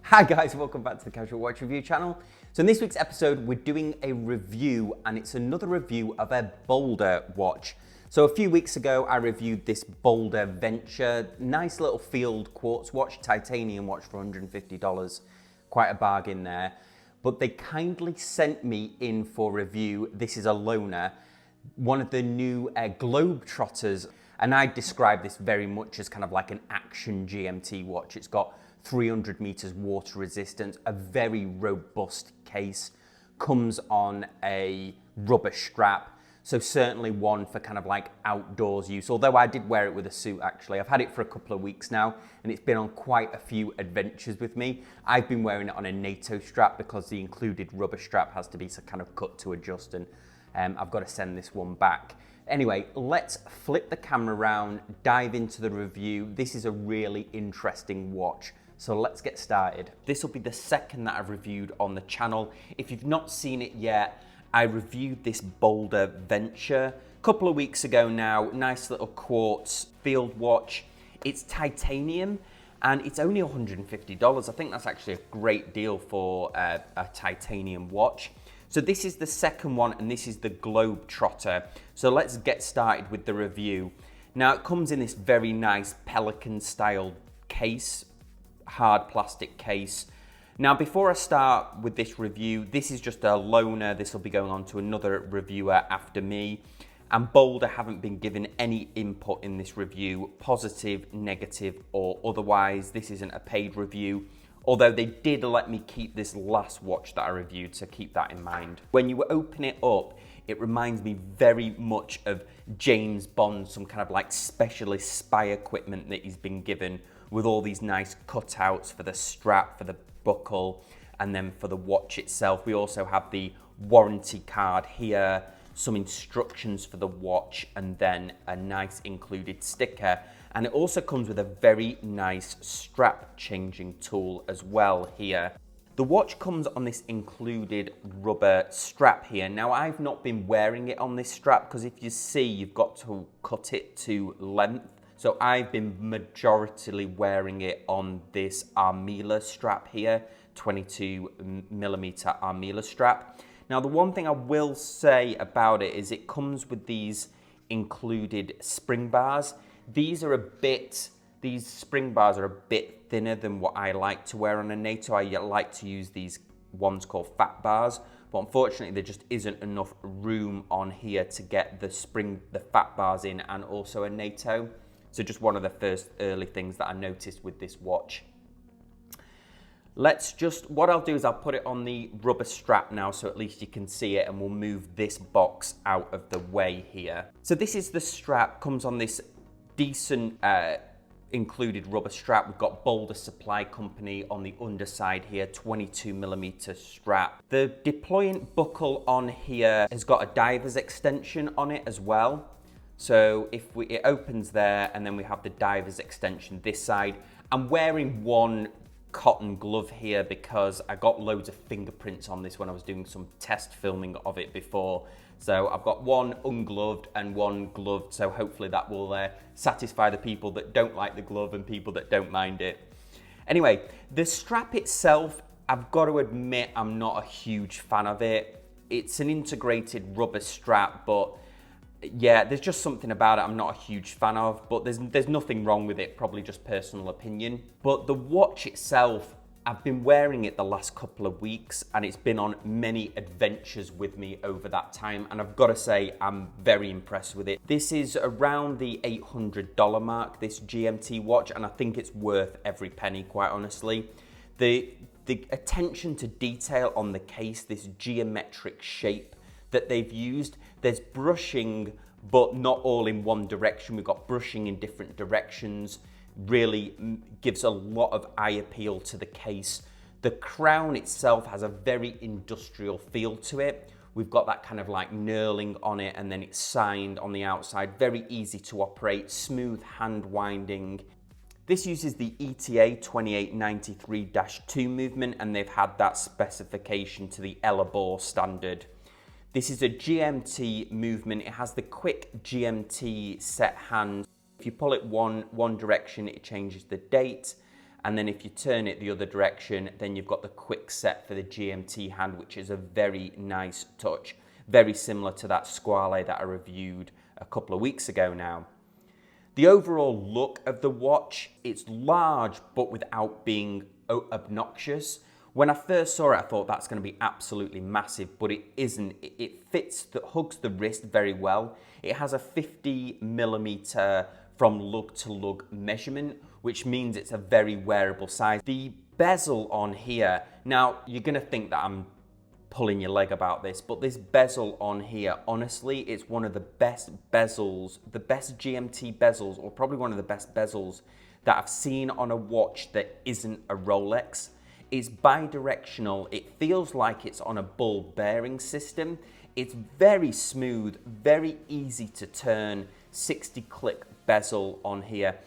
Hi guys, welcome back to the Casual Watch Review channel. So in this week's episode, we're doing a review, and it's another review of a BOLDR watch. So a few weeks ago, I reviewed this BOLDR Venture, nice little field quartz watch, titanium watch for $150, quite a bargain there. But they kindly sent me in for review. This is a loaner, one of the new GlobeTrotters, and I describe this very much as kind of like an action GMT watch. It's got 300 meters water resistance, a very robust case, comes on a rubber strap, so certainly one for kind of like outdoors use, although I did wear it with a suit actually. I've had it for a couple of weeks now and it's been on quite a few adventures with me. I've been wearing it on a NATO strap because the included rubber strap has to be kind of cut to adjust, and I've got to send this one back. Anyway, let's flip the camera around, dive into the review. This is a really interesting watch. So let's get started. This will be the second that I've reviewed on the channel. If you've not seen it yet, I reviewed this BOLDR Venture a couple of weeks ago now. Nice little quartz field watch. It's titanium and it's only $150. I think that's actually a great deal for a titanium watch. So this is the second one, and this is the GlobeTrotter. So let's get started with the review. Now it comes in this very nice Pelican style case, hard plastic case. Now before I start with this review, this is just a loaner. This will be going on to another reviewer after me, and BOLDR haven't been given any input in this review, positive, negative or otherwise. This isn't a paid review, although they did let me keep this last watch that I reviewed, so keep that in mind. When you open it up, it reminds me very much of James Bond, some kind of like specialist spy equipment that he's been given, with all these nice cutouts for the strap, for the buckle, and then for the watch itself. We also have the warranty card here, some instructions for the watch, and then a nice included sticker. And it also comes with a very nice strap changing tool as well here. The watch comes on this included rubber strap here. Now I've not been wearing it on this strap because if you see, you've got to cut it to length. So I've been majoritarily wearing it on this Armilla strap here, 22mm Armilla strap. Now the one thing I will say about it is it comes with these included spring bars. These spring bars are a bit thinner than what I like to wear on a NATO. I like to use these ones called fat bars, but unfortunately there just isn't enough room on here to get the fat bars in and also a NATO. So just one of the first early things that I noticed with this watch. What I'll do is I'll put it on the rubber strap now so at least you can see it, and we'll move this box out of the way here. So this is the strap, comes on this decent included rubber strap. We've got BOLDR Supply Company on the underside here, 22mm strap. The deployant buckle on here has got a diver's extension on it as well. So it opens there, and then we have the diver's extension this side. I'm wearing one cotton glove here because I got loads of fingerprints on this when I was doing some test filming of it before. So I've got one ungloved and one gloved, so hopefully that will satisfy the people that don't like the glove and people that don't mind it. Anyway, the strap itself, I've got to admit I'm not a huge fan of it. It's an integrated rubber strap, but yeah, there's just something about it I'm not a huge fan of, but there's nothing wrong with it, probably just personal opinion. But the watch itself, I've been wearing it the last couple of weeks and it's been on many adventures with me over that time, and I've got to say I'm very impressed with it. This is around the $800 mark, this GMT watch, and I think it's worth every penny, quite honestly. The attention to detail on the case, this geometric shape that they've used, there's brushing, but not all in one direction. We've got brushing in different directions. Really gives a lot of eye appeal to the case. The crown itself has a very industrial feel to it. We've got that kind of like knurling on it, and then it's signed on the outside. Very easy to operate, smooth hand winding. This uses the ETA 2893-2 movement, and they've had that specification to the Ellabore standard. This is a GMT movement. It has the quick GMT set hand. If you pull it one direction, it changes the date, And then if you turn it the other direction, then you've got the quick set for the GMT hand, which is a very nice touch. Very similar to that Squale that I reviewed a couple of weeks ago now. The overall look of the watch, it's large, but without being obnoxious. When I first saw it, I thought that's going to be absolutely massive, but it isn't. It fits, hugs the wrist very well. It has a 50mm from lug to lug measurement, which means it's a very wearable size. The bezel on here, now you're going to think that I'm pulling your leg about this, but this bezel on here, honestly, it's one of the best bezels, the best GMT bezels, or probably one of the best bezels that I've seen on a watch that isn't a Rolex. It's bi-directional. It feels like it's on a ball bearing system. It's very smooth, very easy to turn, 60-click bezel on here.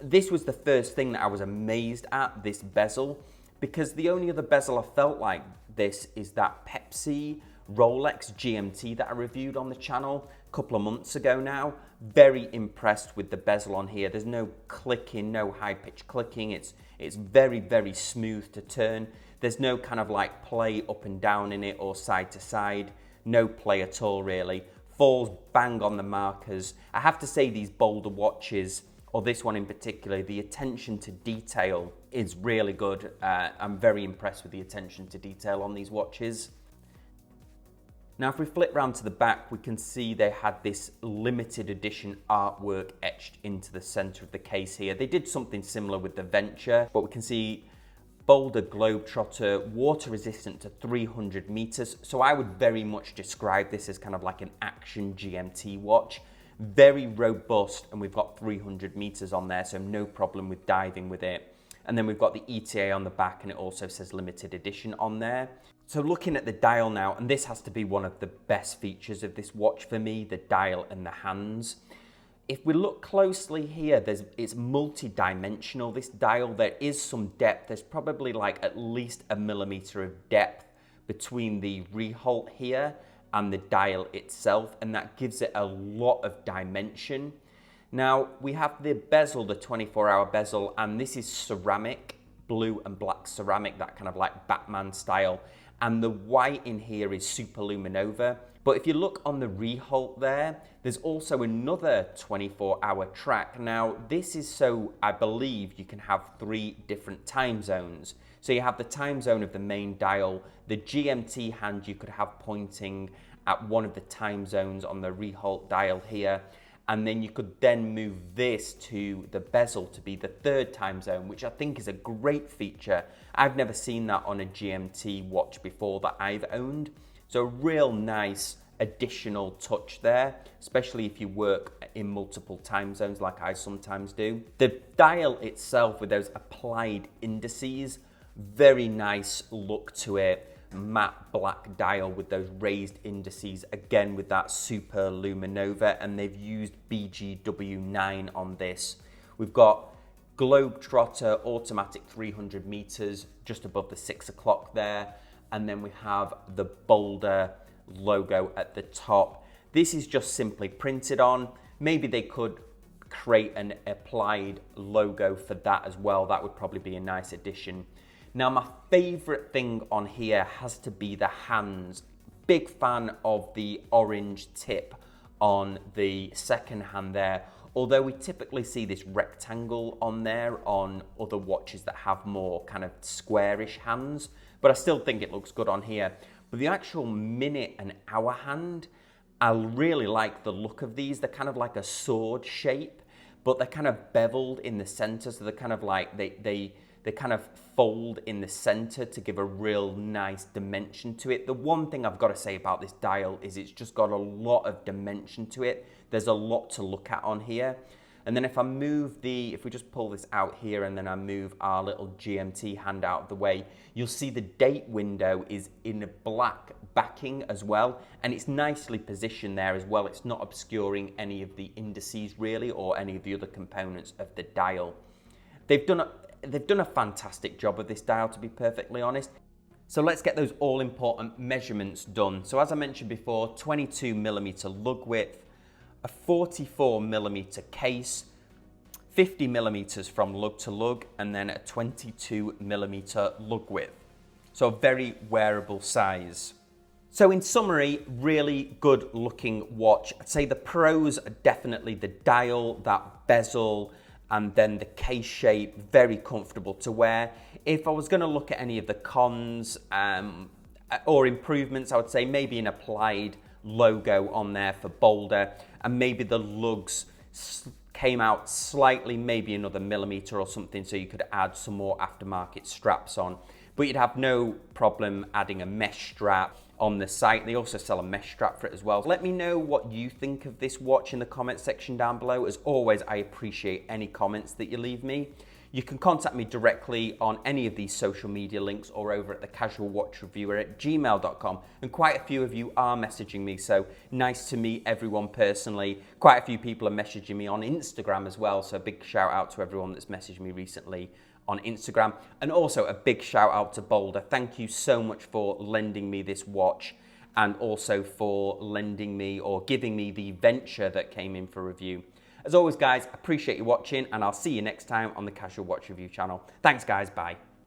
This was the first thing that I was amazed at, this bezel, because the only other bezel I felt like this is that Pepsi Rolex GMT that I reviewed on the channel a couple of months ago now. Very impressed with the bezel on here. There's no clicking, no high-pitched clicking. It's very, very smooth to turn. There's no kind of like play up and down in it or side to side. No play at all, really. Falls bang on the markers. I have to say these BOLDR watches, or this one in particular, the attention to detail is really good. I'm very impressed with the attention to detail on these watches. Now, if we flip round to the back, we can see they had this limited edition artwork etched into the center of the case here. They did something similar with the Venture, but we can see BOLDR GlobeTrotter, water resistant to 300 meters. So I would very much describe this as kind of like an action GMT watch. Very robust, and we've got 300 meters on there, so no problem with diving with it. And then we've got the ETA on the back, and it also says limited edition on there. So looking at the dial now, and this has to be one of the best features of this watch for me, the dial and the hands. If we look closely here, it's multi-dimensional, this dial. There is some depth. There's probably like at least a millimeter of depth between the rehault here and the dial itself, and that gives it a lot of dimension. Now, we have the bezel, the 24-hour bezel, and this is ceramic, blue and black ceramic, that kind of like Batman style. And the white in here is super luminova. But if you look on the rehault there, there's also another 24-hour track. Now, this is so, I believe, you can have 3 different time zones. So you have the time zone of the main dial, the GMT hand you could have pointing at one of the time zones on the rehault dial here. And then you could then move this to the bezel to be the 3rd time zone, which I think is a great feature. I've never seen that on a GMT watch before that I've owned. So a real nice additional touch there, especially if you work in multiple time zones like I sometimes do. The dial itself with those applied indices, very nice look to it. Matte black dial with those raised indices, again with that super luminova, and they've used BGW9 on this. We've got GlobeTrotter automatic 300 meters just above the 6 o'clock there, and then we have the BOLDR logo at the top. This is just simply printed on. Maybe they could create an applied logo for that as well. That would probably be a nice addition. Now, my favorite thing on here has to be the hands. Big fan of the orange tip on the second hand there. Although we typically see this rectangle on there on other watches that have more kind of squarish hands, but I still think it looks good on here. But the actual minute and hour hand, I really like the look of these. They're kind of like a sword shape, but they're kind of beveled in the center, so they're kind of like, they kind of fold in the center to give a real nice dimension to it. The one thing I've got to say about this dial is it's just got a lot of dimension to it. There's a lot to look at on here. And then if we just pull this out here and then I move our little GMT hand out of the way, you'll see the date window is in a black backing as well. And it's nicely positioned there as well. It's not obscuring any of the indices really, or any of the other components of the dial. They've done a fantastic job of this dial, to be perfectly honest. So let's get those all important measurements done. So as I mentioned before, 22mm lug width, a 44mm case, 50 millimeters from lug to lug, and then a 22 millimeter lug width. So a very wearable size. So in summary, really good looking watch. I'd say the pros are definitely the dial, that bezel, and then the case shape, very comfortable to wear. If I was gonna look at any of the cons or improvements, I would say maybe an applied logo on there for Boulder, and maybe the lugs came out slightly, maybe another millimeter or something, so you could add some more aftermarket straps on. But you'd have no problem adding a mesh strap on the site. They also sell a mesh strap for it as well. Let me know what you think of this watch in the comment section down below. As always, I appreciate any comments that you leave me. You can contact me directly on any of these social media links or over at thecasualwatchreviewer@gmail.com. And quite a few of you are messaging me, so nice to meet everyone personally. Quite a few people are messaging me on Instagram as well, so a big shout out to everyone that's messaged me recently on Instagram. And also a big shout out to Boulder. Thank you so much for lending me this watch, and also for lending me or giving me the Venture that came in for review. As always, guys, appreciate you watching, and I'll see you next time on the Casual Watch Review channel. Thanks, guys. Bye.